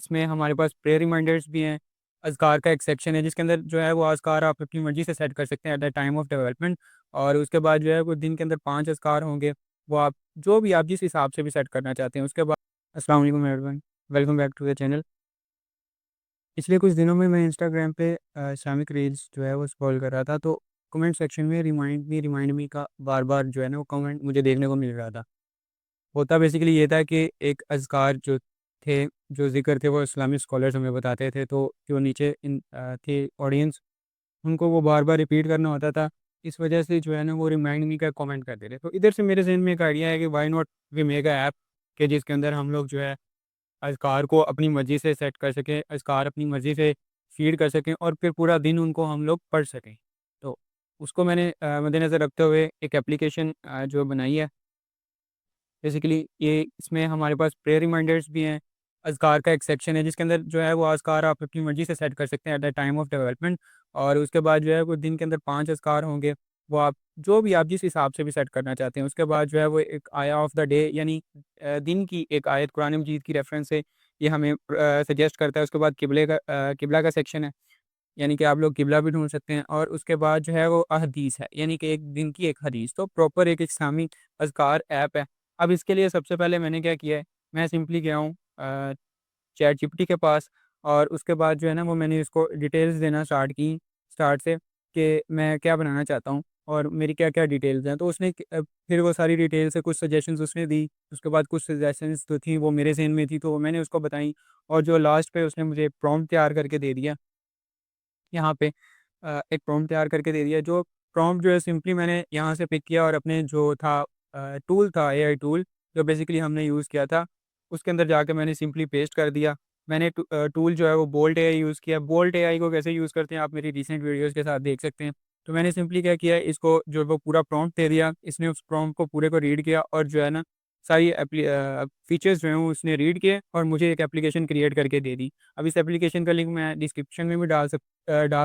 इसमें हमारे पास prayer reminders भी हैं। अज़कार का एक सेक्शन है जिसके अंदर जो है वो अज़कार आप अपनी मर्ज़ी से सेट कर सकते हैं at the time of development. और उसके बाद जो है वो दिन के अंदर 5 अज़कार होंगे, वो आप जो भी आप जिस हिसाब से भी सेट करना चाहते हैं। उसके बाद अस्सलाम वालेकुम everyone, welcome back to the channel. पिछले कुछ दिनों में मैं इंस्टाग्राम पे इस्लामिक रील्स जो है वो स्क्रॉल कर रहा था, तो कमेंट सेक्शन में रिमाइंड मी का बार-बार जो है ना वो कमेंट मुझे देखने को मिल रहा था। होता बेसिकली ये था कि एक अज़कार जो थे, जो ज़िक्र थे वो इस्लामिक स्कॉलर्स हमें बताते थे, तो जो नीचे थे ऑडियंस, उनको वो बार-बार रिपीट करना होता था। इस वजह से जो है ना वो रिमाइंड मी का कमेंट करते थे। तो इधर से मेरे ज़हन में एक आइडिया है कि why not we make a app, कि जिसके अंदर हम लोग जो है अज़कार को अपनी मर्ज़ी से सेट कर सकें, अज़कार अपनी मर्ज़ी से फ़ीड कर सकें और फिर पूरा दिन उनको हम लोग पढ़ सकें। तो उसको मैंने मद्देनज़र रखते हुए एक एप्लीकेशन जो बनाई है। बेसिकली ये इसमें हमारे पास प्रेयर रिमाइंडर्स भी हैं। अज़कार का एक सेक्शन है जिसके अंदर जो है वो अज़कार आप अपनी मर्ज़ी से सेट कर सकते हैं at the time of development. और उसके बाद जो है वो दिन के अंदर 5 अज़कार होंगे, वो आप जो भी आप जिस हिसाब से भी सेट करना चाहते हैं। उसके बाद जो है वो एक आया ऑफ द डे, यानी दिन की एक आयत कुरान मजीद की रेफ़रेंस से ये हमें सजेस्ट करता है। उसके बाद किबला का सेक्शन है, यानी कि आप लोग किबला भी ढूँढ सकते हैं। और उसके बाद जो है वो हदीस है, यानी कि एक दिन की एक हदीस। तो प्रॉपर एक इस्लामी अज़कार ऐप है। अब इसके लिए सबसे पहले मैंने क्या किया है, मैं सिंपली गया हूँ चैट जीपीटी के पास, और उसके बाद जो है ना वो मैंने इसको डिटेल्स देना स्टार्ट की, स्टार्ट से, कि मैं क्या बनाना चाहता हूँ और मेरी क्या-क्या डिटेल्स हैं। तो उसने फिर वो सारी डिटेल से कुछ सजेशंस उसने दी। उसके बाद कुछ सजेशंस जो थी वो मेरे ज़हन में थी, तो वो मैंने उसको बताई। और जो लास्ट पे उसने मुझे प्रॉम्प्ट तैयार करके दे दिया। यहाँ पे एक प्रॉम्प्ट तैयार करके दे दिया, जो प्रॉम्प्ट जो है सिंपली मैंने यहाँ से पिक किया और अपने जो था टूल था, एआई टूल जो बेसिकली हमने यूज़ किया था, उसके अंदर जाके मैंने सिंपली पेस्ट कर दिया। मैंने टूल जो है वो बोल्ट एआई यूज़ किया। बोल्ट एआई को कैसे यूज़ करते हैं आप मेरी रिसेंट वीडियोज़ के साथ देख सकते हैं। तो मैंने सिंपली क्या किया, इसको जो वो पूरा प्रॉम्प्ट दे दिया, इसने उस प्रॉम्प्ट को पूरे को रीड किया और जो है ना सारी फीचर्स जो हैं वो उसने रीड किए और मुझे एक एप्लीकेशन क्रिएट करके दे दी। अब इस एप्लीकेशन का लिंक मैं डिस्क्रिप्शन में भी डाल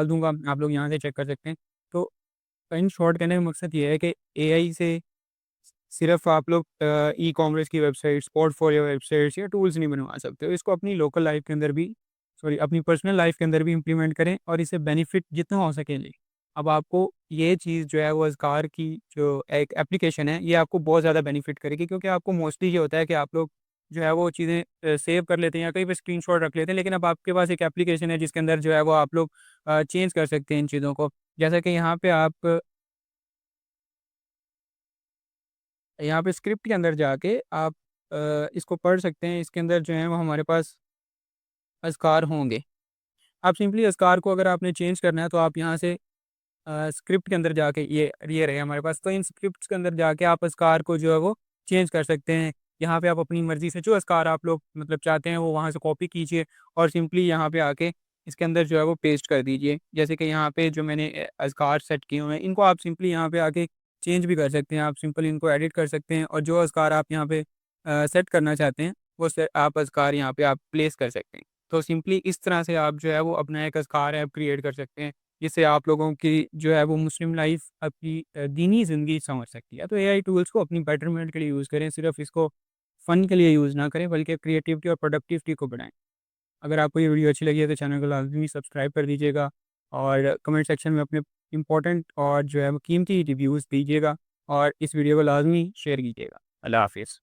दूँगा, आप लोग यहाँ से चेक कर सकते हैं। तो इन शॉर्ट कहने का मकसद ये है कि एआई से सिर्फ़ आप लोग ई-कॉमर्स की वेबसाइट्स, पोर्टफोलियो वेबसाइट्स या टूल्स नहीं बनवा सकते हो। इसको अपनी लोकल लाइफ़ के अंदर भी, सॉरी, अपनी पर्सनल लाइफ़ के अंदर भी इम्प्लीमेंट करें और इससे बेनिफिट जितना हो सके लें। अब आपको ये चीज़ जो है वो अज़कार की जो एक एप्लीकेशन है, ये आपको बहुत ज़्यादा बेनिफिट करेगी, क्योंकि आपको मोस्टली ये होता है कि आप लोग जो है वो चीज़ें सेव कर लेते हैं या कहीं पे स्क्रीनशॉट रख लेते हैं। लेकिन अब आपके पास एक एप्लीकेशन है जिसके अंदर जो है वो आप लोग चेंज कर सकते हैं इन चीज़ों को। जैसा कि यहाँ पे स्क्रिप्ट के अंदर जाके आप इसको पढ़ सकते हैं। इसके अंदर जो है वो हमारे पास अज़कार होंगे। आप सिंपली अज़कार को अगर आपने चेंज करना है तो आप यहाँ से स्क्रिप्ट के अंदर जाके, ये रहे हमारे पास। तो इन स्क्रिप्ट्स के अंदर जाके आप अज़कार को जो है वो चेंज कर सकते हैं। यहाँ पे आप अपनी मर्ज़ी से जो अज़कार आप लोग मतलब चाहते हैं वो वहाँ से कॉपी कीजिए और सिंपली यहाँ पे आके इसके अंदर जो है वो पेस्ट कर दीजिए। जैसे कि यहाँ पे जो मैंने अज़कार सेट किए हुए हैं, इनको आप सिंपली यहाँ पे आके चेंज भी कर सकते हैं। आप सिंपल इनको एडिट कर सकते हैं और जो अज़कार आप यहाँ पे सेट करना चाहते हैं, वो आप अज़कार यहाँ पे आप प्लेस कर सकते हैं। तो सिंपली इस तरह से आप जो है वो अपना एक अज़कार ऐप क्रिएट कर सकते हैं, जिससे आप लोगों की जो है वो मुस्लिम लाइफ अपनी दीनी ज़िंदगी संवर सकती है। तो एआई टूल्स को अपनी बेटरमेंट के लिए यूज़ करें, सिर्फ़ इसको फ़न के लिए यूज़ ना करें, बल्कि क्रिएटिविटी और प्रोडक्टिविटी को बढ़ाएँ। अगर आपको ये वीडियो अच्छी लगी है तो चैनल को लाज़मी सब्सक्राइब कर दीजिएगा और कमेंट सेक्शन में अपने इम्पोर्टेंट और जो है वो कीमती रिव्यूज़ दीजिएगा और इस वीडियो को लाज़मी शेयर कीजिएगा। अल्लाह हाफ़िज़।